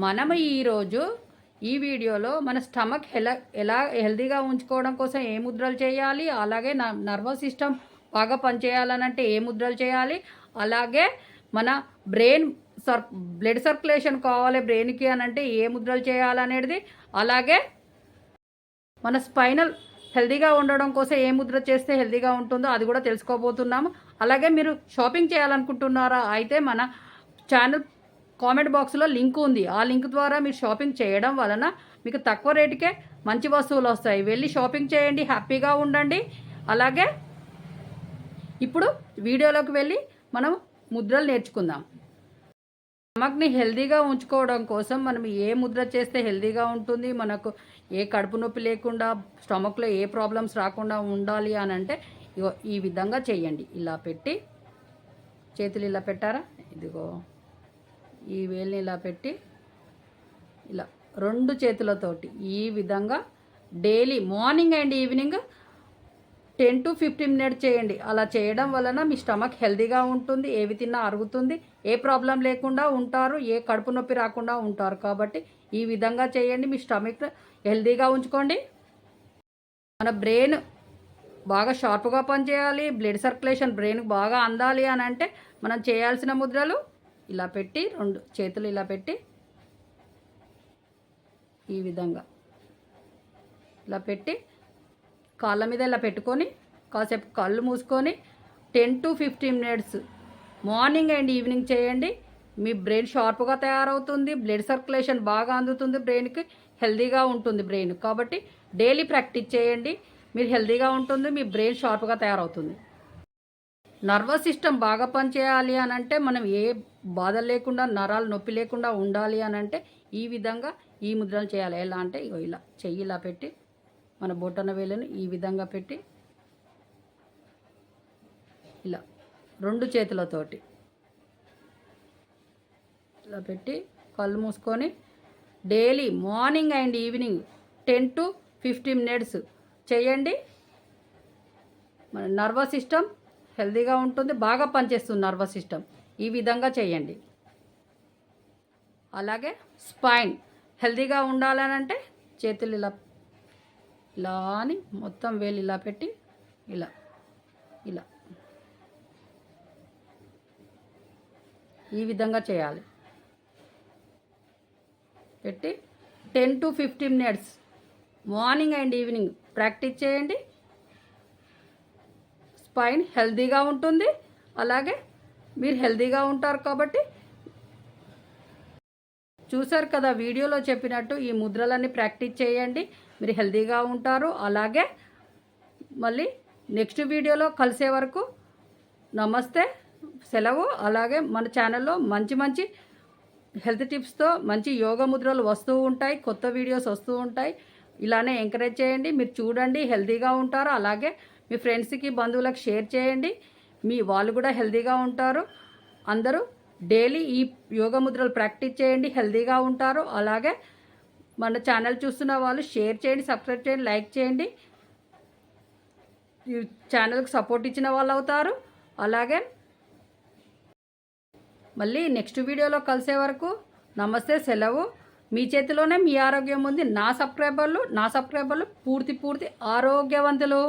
మనము ఈరోజు ఈ వీడియోలో మన స్టమక్ ఎలా హెల్తీగా ఉంచుకోవడం కోసం ఏ ముద్రలు చేయాలి, అలాగే నర్వస్ సిస్టమ్ బాగా పనిచేయాలనంటే ఏ ముద్రలు చేయాలి, అలాగే మన బ్రెయిన్ బ్లడ్ సర్క్యులేషన్ కావాలి బ్రెయిన్కి అనంటే ఏ ముద్రలు చేయాలనేది, అలాగే మన స్పైనల్ హెల్తీగా ఉండడం కోసం ఏ ముద్ర చేస్తే హెల్తీగా ఉంటుందో అది కూడా తెలుసుకోబోతున్నాము. అలాగే మీరు షాపింగ్ చేయాలనుకుంటున్నారా అయితే మన ఛానల్ కామెంట్ బాక్స్లో లింక్ ఉంది. ఆ లింక్ ద్వారా మీరు షాపింగ్ చేయడం వలన మీకు తక్కువ రేటుకే మంచి వస్తువులు వస్తాయి. వెళ్ళి షాపింగ్ చేయండి, హ్యాపీగా ఉండండి. అలాగే ఇప్పుడు వీడియోలోకి వెళ్ళి మనం ముద్రలు నేర్చుకుందాం. స్టమక్ని హెల్తీగా ఉంచుకోవడం కోసం మనం ఏ ముద్ర చేస్తే హెల్తీగా ఉంటుంది, మనకు ఏ కడుపు నొప్పి లేకుండా స్టమక్లో ఏ ప్రాబ్లమ్స్ రాకుండా ఉండాలి అని అంటే ఈ విధంగా చేయండి. ఇలా పెట్టి చేతులు ఇలా పెట్టారా, ఇదిగో ఈ వేలిని ఇలా పెట్టి ఇలా రెండు చేతులతోటి ఈ విధంగా daily morning and evening 10 to 15 minutes చేయండి. అలా చేయడం వలన మీ స్టమక్ హెల్తీగా ఉంటుంది, ఏవి తిన్నా అరుగుతుంది, ఏ ప్రాబ్లం లేకుండా ఉంటారు, ఏ కడుపు నొప్పి రాకుండా ఉంటారు. కాబట్టి ఈ విధంగా చేయండి, మీ స్టమక్ హెల్తీగా ఉంచుకోండి. మన బ్రెయిన్ బాగా షార్ప్గా పనిచేయాలి, బ్లడ్ సర్క్యులేషన్ బ్రెయిన్కి బాగా అందాలి అని అంటే మనం చేయాల్సిన ముద్రలు ఇలా పెట్టి రెండు చేతులు ఇలా పెట్టి ఈ విధంగా ఇలా పెట్టి కాళ్ళ మీద ఇలా పెట్టుకొని కాసేపు కళ్ళు మూసుకొని 10 to 15 minutes morning and evening చేయండి. మీ బ్రెయిన్ షార్ప్గా తయారవుతుంది, బ్లడ్ సర్క్యులేషన్ బాగా అందుతుంది, బ్రెయిన్కి హెల్తీగా ఉంటుంది బ్రెయిన్. కాబట్టి డైలీ ప్రాక్టీస్ చేయండి, మీరు హెల్తీగా ఉంటుంది, మీ బ్రెయిన్ షార్ప్గా తయారవుతుంది. నర్వస్ సిస్టమ్ బాగా పనిచేయాలి అని అంటే మనం ఏ బాధ లేకుండా నరాలు నొప్పి లేకుండా ఉండాలి అని అంటే ఈ విధంగా ఈ ముద్రలు చేయాలి. ఎలా అంటే ఇలా చెయ్యి ఇలా పెట్టి మన బొటన వేలుని ఈ విధంగా పెట్టి ఇలా రెండు చేతులతోటి ఇలా పెట్టి కళ్ళు మూసుకొని daily morning and evening 10 to 15 minutes చేయండి. మన నర్వస్ సిస్టమ్ హెల్తీగా ఉంటుంది, బాగా పనిచేస్తుంది నర్వస్ సిస్టమ్. ఈ విధంగా చేయండి. అలాగే స్పైన్ హెల్తీగా ఉండాలనంటే చేతులు ఇలా ఇలా అని మొత్తం వేలు ఇలా పెట్టి ఇలా ఇలా ఈ విధంగా చేయాలి. పెట్టి 10 to 15 minutes morning and evening practice చేయండి. స్పైన్ హెల్తీగా ఉంటుంది, అలాగే మీరు హెల్తీగా ఉంటారు. కాబట్టి చూసారు కదా వీడియోలో చెప్పినట్టు ఈ ముద్రలన్నీ ప్రాక్టీస్ చేయండి, మీరు హెల్తీగా ఉంటారు. అలాగే మళ్ళీ నెక్స్ట్ వీడియోలో కలిసే వరకు నమస్తే, సెలవు. అలాగే మన ఛానల్లో మంచి మంచి హెల్త్ టిప్స్తో మంచి యోగా ముద్రలు వస్తూ ఉంటాయి, కొత్త వీడియోస్ వస్తూ ఉంటాయి. ఇలానే ఎంకరేజ్ చేయండి, మీరు చూడండి, హెల్తీగా ఉంటారు. అలాగే మీ ఫ్రెండ్స్కి బంధువులకు షేర్ చేయండి, వాళ్ళు కూడా హెల్తీగా ఉంటారు. అందరూ డైలీ ఈ యోగా ముద్రలు ప్రాక్టీస్ చేయండి, హెల్తీగా ఉంటారు. అలాగే మన ఛానల్ చూస్తున్న వాళ్ళు షేర్ చేయండి, సబ్స్క్రైబ్ చేయండి, లైక్ చేయండి. ఈ ఛానల్కి సపోర్ట్ ఇచ్చిన వాళ్ళు అవుతారు. అలాగే మళ్ళీ నెక్స్ట్ వీడియోలో కలిసే వరకు నమస్తే, సెలవు. మీ చేతిలోనే మీ ఆరోగ్యం ఉంది. నా సబ్స్క్రైబర్లు పూర్తి ఆరోగ్యవంతులు.